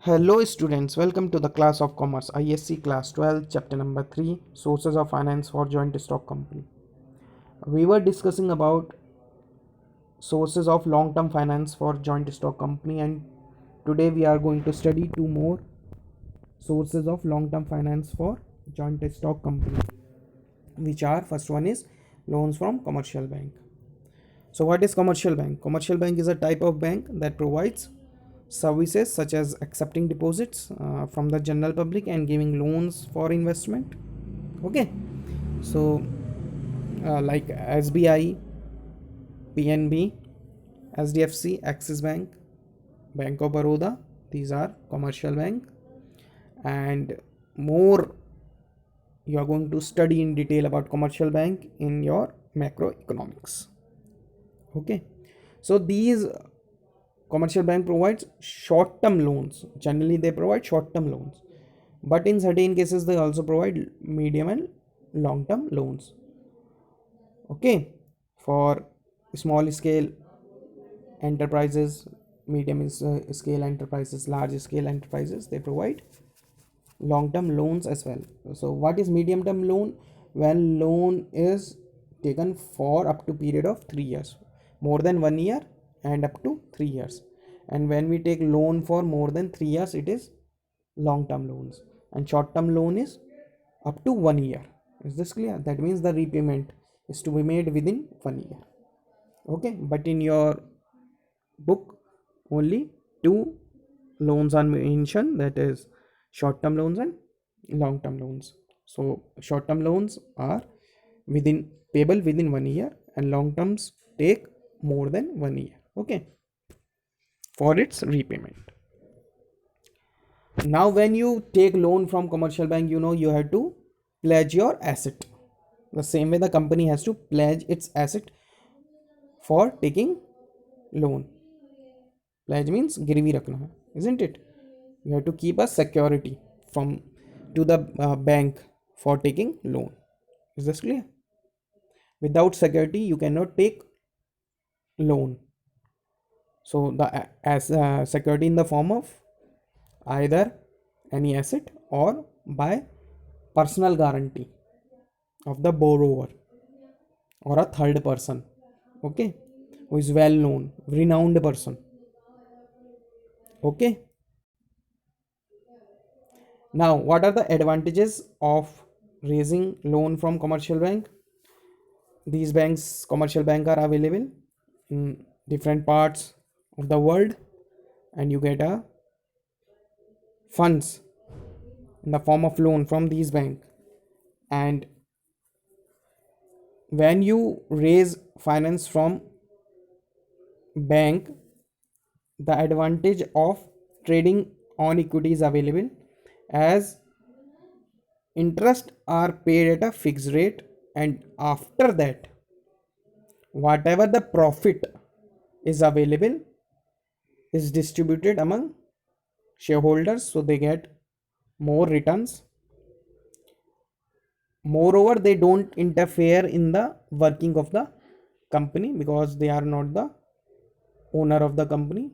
Hello students, welcome to the class of Commerce ISC class 12 chapter number 3 sources of finance for joint stock company. We were discussing about sources of long term finance for joint stock company, and today we are going to study two more sources of long term finance for joint stock company, which are first one is loans from commercial bank. So what is commercial bank? Commercial bank is a type of bank that provides services such as accepting deposits from the general public and giving loans for investment. Okay, so like SBI, PNB, SDFC, Axis Bank, Bank of Baroda, these are commercial bank, and more you are going to study in detail about commercial bank in your macroeconomics. Okay, so these commercial bank provides short term loans. Generally they provide short term loans, but in certain cases they also provide medium and long term loans. Okay, for small scale enterprises, medium scale enterprises, large scale enterprises, they provide long term loans as well. So what is medium term loan? When loan is taken for up to period of 3 years, more than 1 year and up to 3 years. And when we take loan for more than 3 years, it is long term loans, and short term loan is up to 1 year. Is this clear? That means the repayment is to be made within 1 year. Okay, but in your book only two loans are mentioned, that is short term loans and long term loans. So short term loans are within payable within 1 year, and long terms take more than 1 year. Okay, for its repayment. Now when you take loan from commercial bank, you have to pledge your asset. The same way the company has to pledge its asset for taking loan. Pledge means girvi rakhna hai, isn't it? You have to keep a security from to the bank for taking loan. Is this clear? Without security you cannot take loan. So the as security in the form of either any asset or by personal guarantee of the borrower or a third person, okay, who is well known, renowned person. Okay, now what are the advantages of raising loan from commercial bank? These banks, commercial bank, are available in different parts of the world, and you get a funds in the form of loan from these bank. And when you raise finance from bank, the advantage of trading on equity is available, as interest are paid at a fixed rate, and after that whatever the profit is available is distributed among shareholders, so they get more returns. Moreover, they don't interfere in the working of the company because they are not the owner of the company,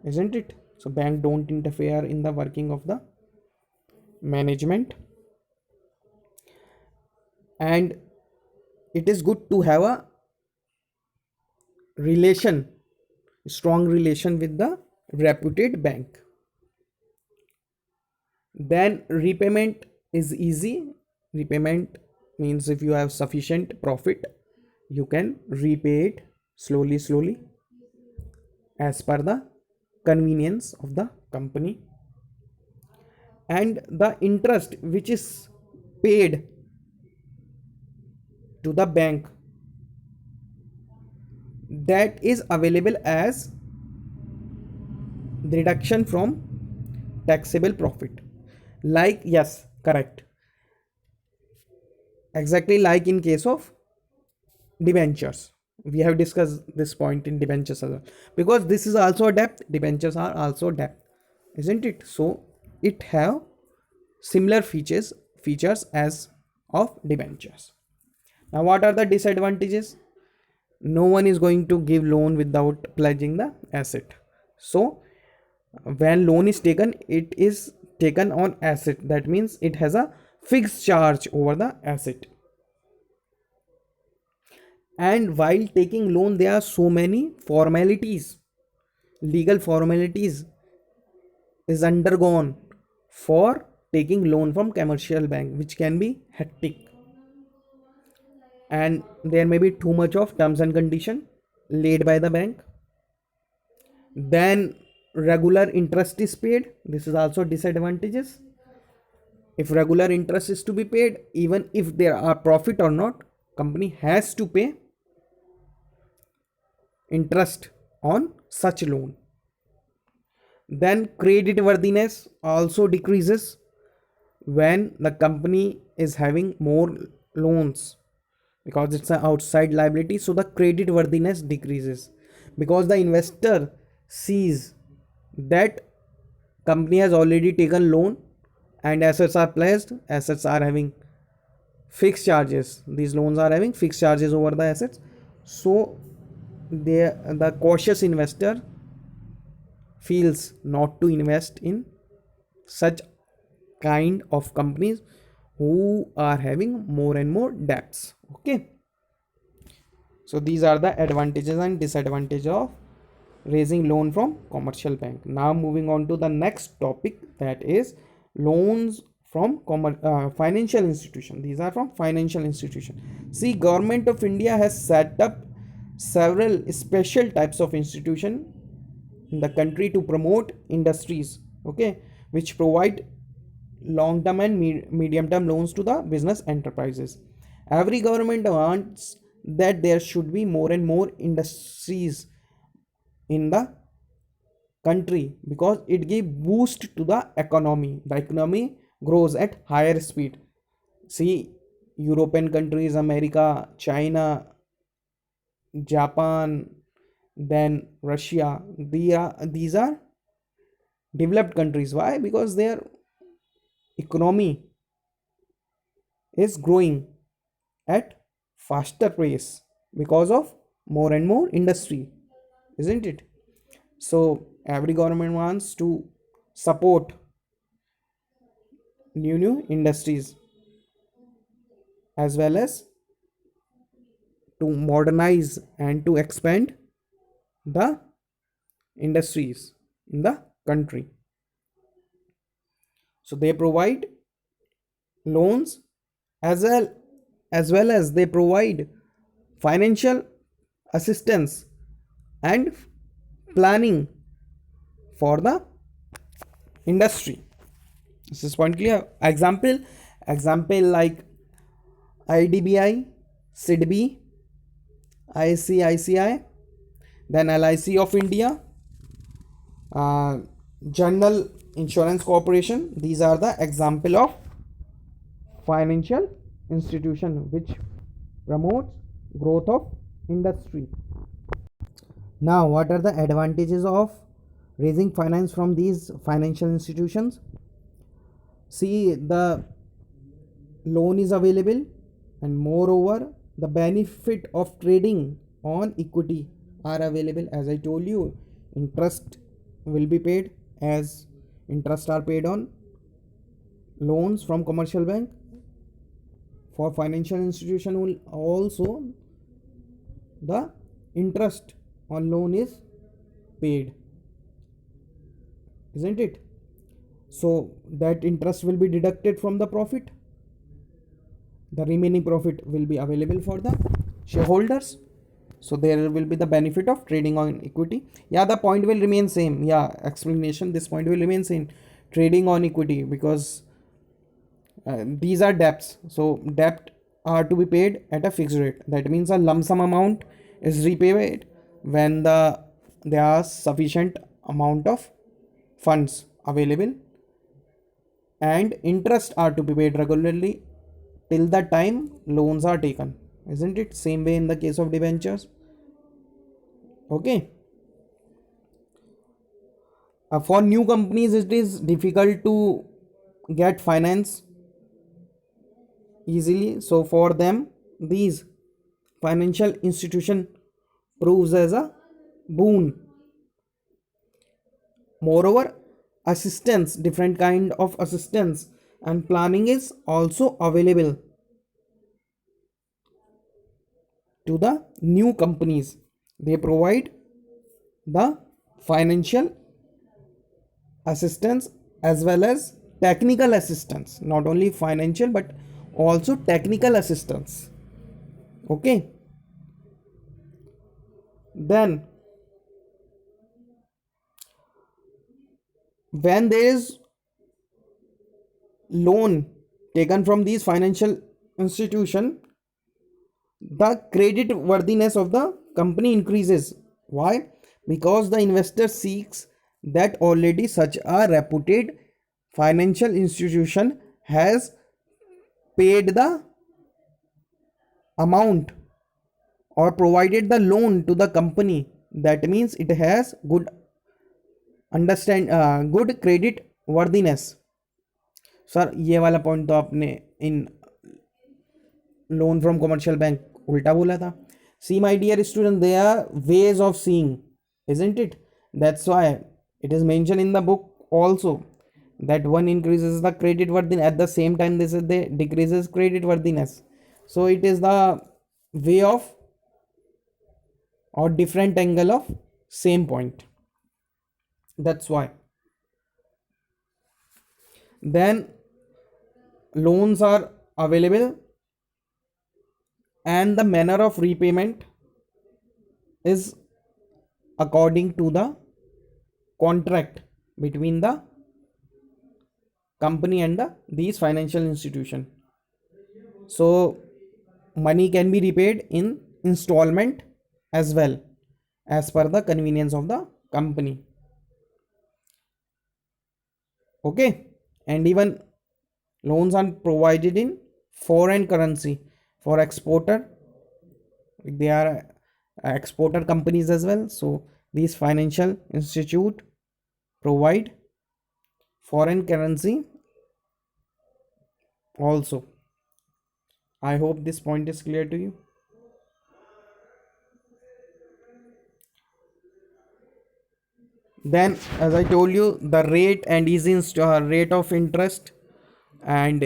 isn't it? So bank don't interfere in the working of the management, and it is good to have a relation, strong relation with the reputed bank. Then repayment is easy. Repayment means if you have sufficient profit, you can repay it slowly as per the convenience of the company. And the interest which is paid to the bank, that is available as deduction from taxable profit. Like, yes, correct, exactly like in case of debentures. We have discussed this point in debentures as well, because this is also a debt. Debentures are also debt, isn't it? So it have similar features as of debentures. Now what are the disadvantages? No one is going to give loan without pledging the asset. So when loan is taken, it is taken on asset. That means it has a fixed charge over the asset. And while taking loan, there are so many formalities, legal formalities is undergone for taking loan from commercial bank, which can be hectic, and there may be too much of terms and condition laid by the bank. Then regular interest is paid. This is also disadvantages. If regular interest is to be paid, even if there are profit or not, company has to pay interest on such loan. Then credit worthiness also decreases when the company is having more loans, because it's an outside liability, so the credit worthiness decreases, because the investor sees that company has already taken loan and assets are placed, assets are having fixed charges, these loans are having fixed charges over the assets. So the cautious investor feels not to invest in such kind of companies who are having more and more debts. Okay, so these are the advantages and disadvantages of raising loan from commercial bank. Now moving on to the next topic, that is loans from financial institution. These are from financial institution. See, government of India has set up several special types of institution in the country to promote industries, okay, which provide long term and medium term loans to the business enterprises. Every government wants that there should be more and more industries in the country, because it gives boost to the economy. The economy grows at higher speed. See, European countries, America, China, Japan, then Russia, these are developed countries. Why? Because their economy is growing at faster pace because of more and more industry, isn't it? So every government wants to support new industries, as well as to modernize and to expand the industries in the country. So they provide loans, as well as they provide financial assistance and planning for the industry. This is point clear. Example like IDBI, SIDBI, ICICI, then LIC of India, General Insurance Corporation. These are the example of financial institution which promotes growth of industry. Now, what are the advantages of raising finance from these financial institutions? See, the loan is available, and moreover the benefit of trading on equity are available. As I told you, interest will be paid, as interest are paid on loans from commercial bank. For financial institution will also the interest on loan is paid, isn't it? So that interest will be deducted from the profit. The remaining profit will be available for the shareholders. So there will be the benefit of trading on equity. Yeah, the point will remain same. Yeah, explanation, this point will remain same. Trading on equity, because these are debts. So debt are to be paid at a fixed rate. That means a lump sum amount is repaid when there are sufficient amount of funds available, and interest are to be paid regularly till the time loans are taken, isn't it? Same way in the case of debentures. Okay. For new companies, it is difficult to get finance easily. So for them, these financial institution proves as a boon. Moreover, assistance, different kind of assistance and planning is also available to the new companies. They provide the financial assistance as well as technical assistance, not only financial but also technical assistance. Okay, then when there is loan taken from these financial institution, the credit worthiness of the company increases. Why? Because the investor seeks that already such a reputed financial institution has paid the amount or provided the loan to the company. That means it has good credit worthiness. Sir ये वाला point तो आपने इन loan from commercial bank उल्टा बोला था. See my dear student, they are ways of seeing, isn't it? That's why it is mentioned in the book also that one increases the credit worthiness, at the same time this is the decreases credit worthiness. So it is the way of or different angle of same point. That's why. Then loans are available and the manner of repayment is according to the contract between the company and these financial institution. So money can be repaid in installment as well as per the convenience of the company. Okay, and even loans are provided in foreign currency for exporter. They are exporter companies as well. So these financial institute provide foreign currency also. I hope this point is clear to you. Then as I told you, the rate and easy rate of interest and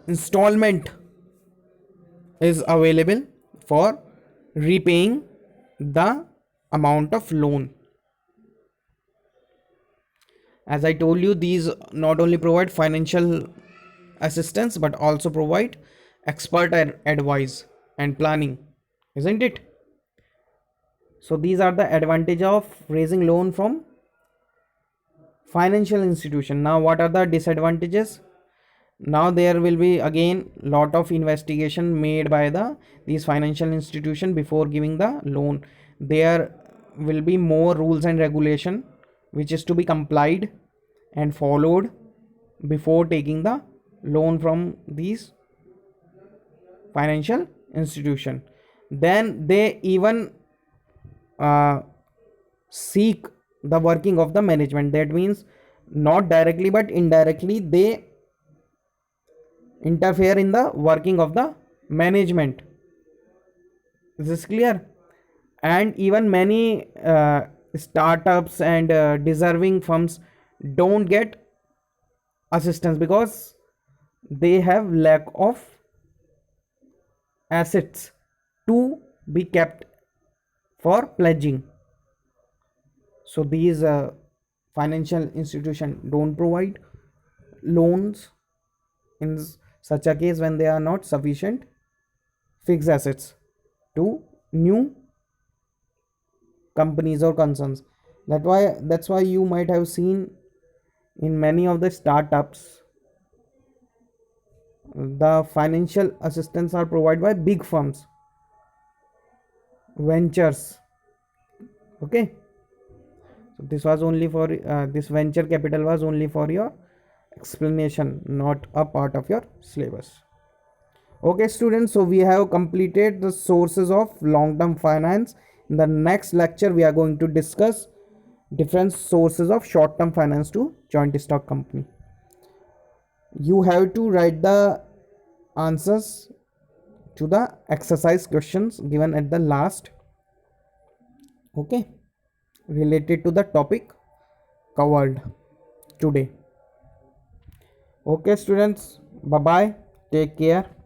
installment is available for repaying the amount of loan. As I told you, these not only provide financial assistance but also provide expert advice and planning, isn't it? So these are the advantage of raising loan from financial institution. Now what are the disadvantages? Now there will be again lot of investigation made by these financial institution before giving the loan. There will be more rules and regulation which is to be complied and followed before taking the loan from these financial institution. Then they even seek the working of the management. That means not directly but indirectly they interfere in the working of the management. Is this clear? And even many startups and deserving firms don't get assistance because they have lack of assets to be kept for pledging. So these financial institution don't provide loans in such a case when they are not sufficient fixed assets to new companies or concerns. That's why you might have seen in many of the startups the financial assistance are provided by big firms, ventures. Okay, so this was only for this venture capital was only for your explanation, not a part of your syllabus. Okay students, so we have completed the sources of long-term finance. In the next lecture we are going to discuss different sources of short-term finance to joint stock company. You have to write the answers to the exercise questions given at the last, okay, related to the topic covered today. Okay students, bye bye, take care.